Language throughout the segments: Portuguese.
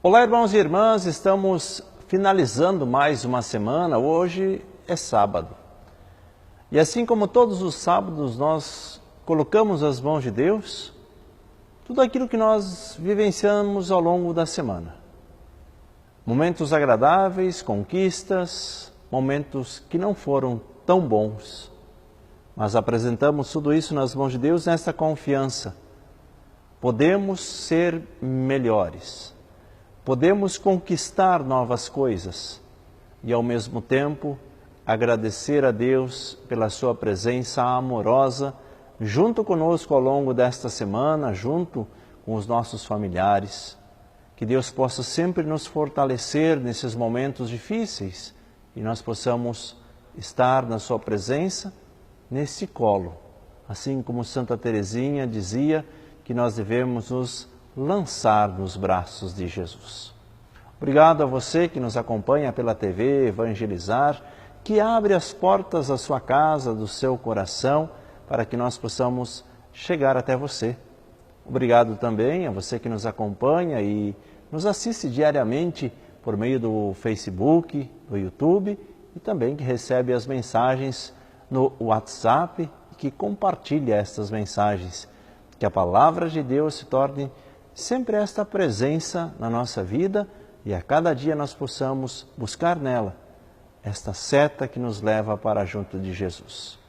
Olá, irmãos e irmãs, estamos finalizando mais uma semana. Hoje é sábado. E assim como todos os sábados nós colocamos as mãos de Deus, tudo aquilo que nós vivenciamos ao longo da semana. Momentos agradáveis, conquistas, momentos que não foram tão bons. Mas apresentamos tudo isso nas mãos de Deus nesta confiança. Podemos ser melhores. Podemos conquistar novas coisas e, ao mesmo tempo, agradecer a Deus pela sua presença amorosa junto conosco ao longo desta semana, junto com os nossos familiares. Que Deus possa sempre nos fortalecer nesses momentos difíceis e nós possamos estar na sua presença, nesse colo. Assim como Santa Teresinha dizia que nós devemos nos lançar nos braços de Jesus. Obrigado a você que nos acompanha pela TV Evangelizar, que abre as portas da sua casa, do seu coração, para que nós possamos chegar até você. Obrigado também a você que nos acompanha e nos assiste diariamente por meio do Facebook, do YouTube e também que recebe as mensagens no WhatsApp e que compartilha estas mensagens. Que a palavra de Deus se torne sempre esta presença na nossa vida e a cada dia nós possamos buscar nela esta seta que nos leva para junto de Jesus.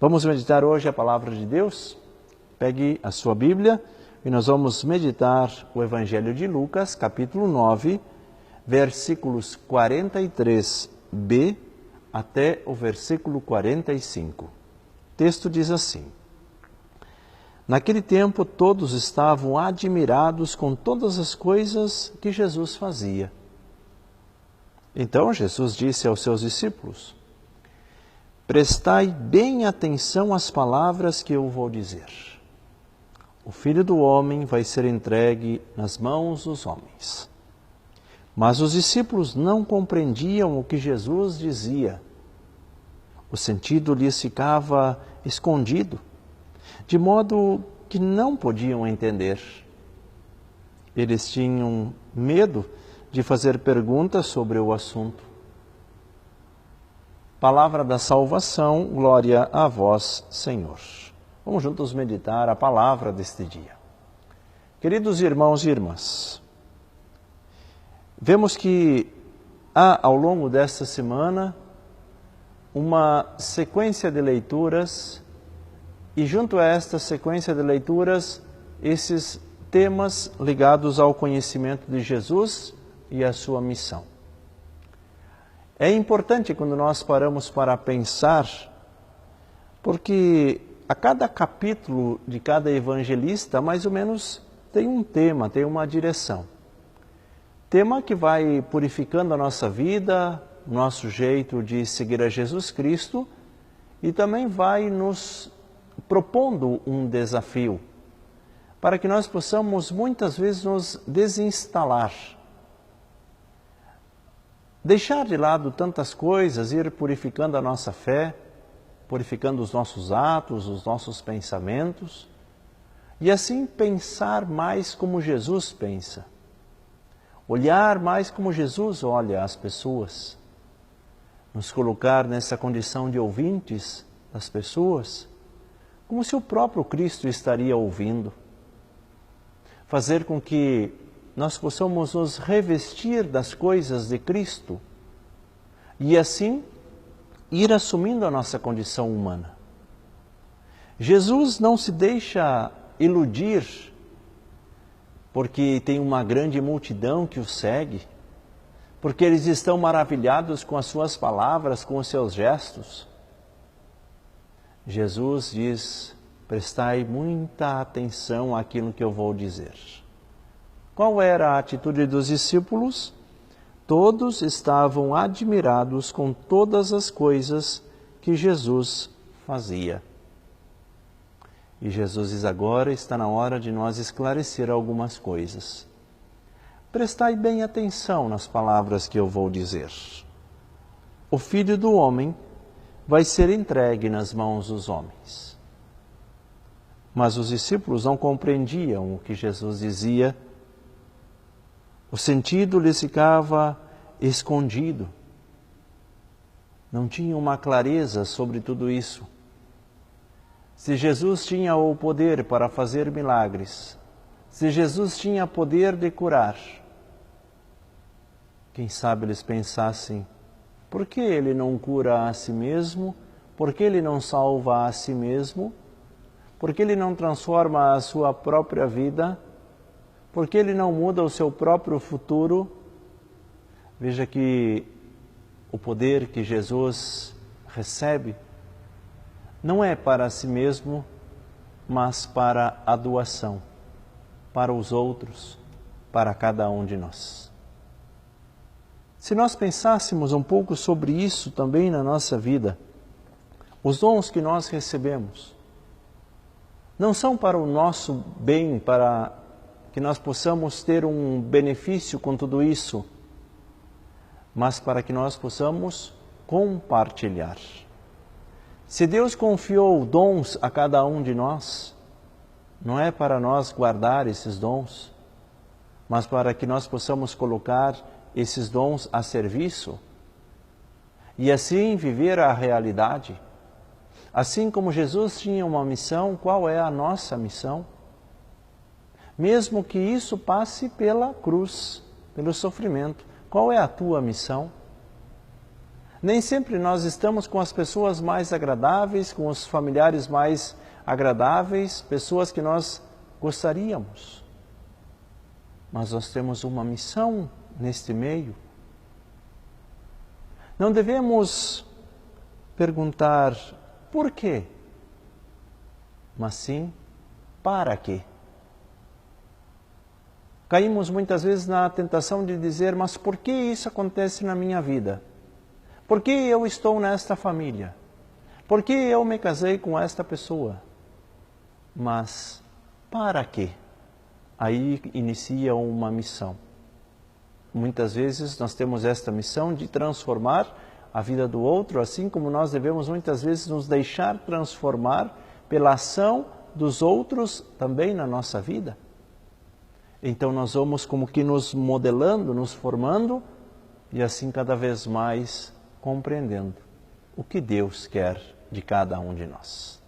Vamos meditar hoje a palavra de Deus? Pegue a sua Bíblia e nós vamos meditar o Evangelho de Lucas, capítulo 9, versículos 43b até o versículo 45. O texto diz assim: Naquele tempo, todos estavam admirados com todas as coisas que Jesus fazia. Então Jesus disse aos seus discípulos: Prestai bem atenção às palavras que eu vou dizer. O Filho do Homem vai ser entregue nas mãos dos homens. Mas os discípulos não compreendiam o que Jesus dizia. O sentido lhes ficava escondido, de modo que não podiam entender. Eles tinham medo de fazer perguntas sobre o assunto. Palavra da salvação, glória a vós, Senhor. Vamos juntos meditar a palavra deste dia. Queridos irmãos e irmãs, vemos que há ao longo desta semana uma sequência de leituras e junto a esta sequência de leituras, esses temas ligados ao conhecimento de Jesus e à sua missão. É importante quando nós paramos para pensar, porque a cada capítulo de cada evangelista, mais ou menos, tem um tema, tem uma direção. Tema que vai purificando a nossa vida, o nosso jeito de seguir a Jesus Cristo e também vai nos propondo um desafio, para que nós possamos muitas vezes nos desinstalar, deixar de lado tantas coisas, ir purificando a nossa fé, purificando os nossos atos, os nossos pensamentos, e assim pensar mais como Jesus pensa, olhar mais como Jesus olha as pessoas, nos colocar nessa condição de ouvintes das pessoas, como se o próprio Cristo estaria ouvindo. Fazer com que nós possamos nos revestir das coisas de Cristo e assim ir assumindo a nossa condição humana. Jesus não se deixa iludir porque tem uma grande multidão que o segue, porque eles estão maravilhados com as suas palavras, com os seus gestos. Jesus diz: prestai muita atenção àquilo que eu vou dizer. Qual era a atitude dos discípulos? Todos estavam admirados com todas as coisas que Jesus fazia. E Jesus diz agora, está na hora de nós esclarecer algumas coisas. Prestai bem atenção nas palavras que eu vou dizer. O Filho do Homem vai ser entregue nas mãos dos homens. Mas os discípulos não compreendiam o que Jesus dizia O sentido lhes ficava escondido. Não tinha uma clareza sobre tudo isso. Se Jesus tinha o poder para fazer milagres, se Jesus tinha poder de curar, quem sabe eles pensassem, por que ele não cura a si mesmo? Por que ele não salva a si mesmo? Por que ele não transforma a sua própria vida? Por que ele não muda o seu próprio futuro? Veja que o poder que Jesus recebe não é para si mesmo, mas para a doação, para os outros, para cada um de nós. Se nós pensássemos um pouco sobre isso também na nossa vida, os dons que nós recebemos não são para o nosso bem, para que nós possamos ter um benefício com tudo isso, mas para que nós possamos compartilhar. Se Deus confiou dons a cada um de nós, não é para nós guardar esses dons, mas para que nós possamos colocar esses dons a serviço e assim viver a realidade. Assim como Jesus tinha uma missão, qual é a nossa missão? Mesmo que isso passe pela cruz, pelo sofrimento, qual é a tua missão? Nem sempre nós estamos com as pessoas mais agradáveis, com os familiares mais agradáveis, pessoas que nós gostaríamos. Mas nós temos uma missão neste meio. Não devemos perguntar por quê, mas sim para quê. Caímos muitas vezes na tentação de dizer, mas por que isso acontece na minha vida? Por que eu estou nesta família? Por que eu me casei com esta pessoa? Mas para quê? Aí inicia uma missão. Muitas vezes nós temos esta missão de transformar a vida do outro, assim como nós devemos muitas vezes nos deixar transformar pela ação dos outros também na nossa vida. Então nós vamos como que nos modelando, nos formando e assim cada vez mais compreendendo o que Deus quer de cada um de nós.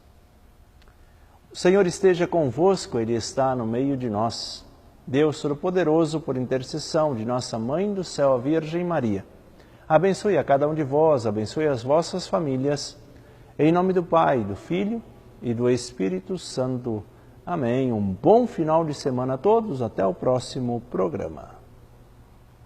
O Senhor esteja convosco, Ele está no meio de nós. Deus Todo-Poderoso, por intercessão de nossa Mãe do Céu, a Virgem Maria, abençoe a cada um de vós, abençoe as vossas famílias, em nome do Pai, do Filho e do Espírito Santo. Amém. Um bom final de semana a todos. Até o próximo programa.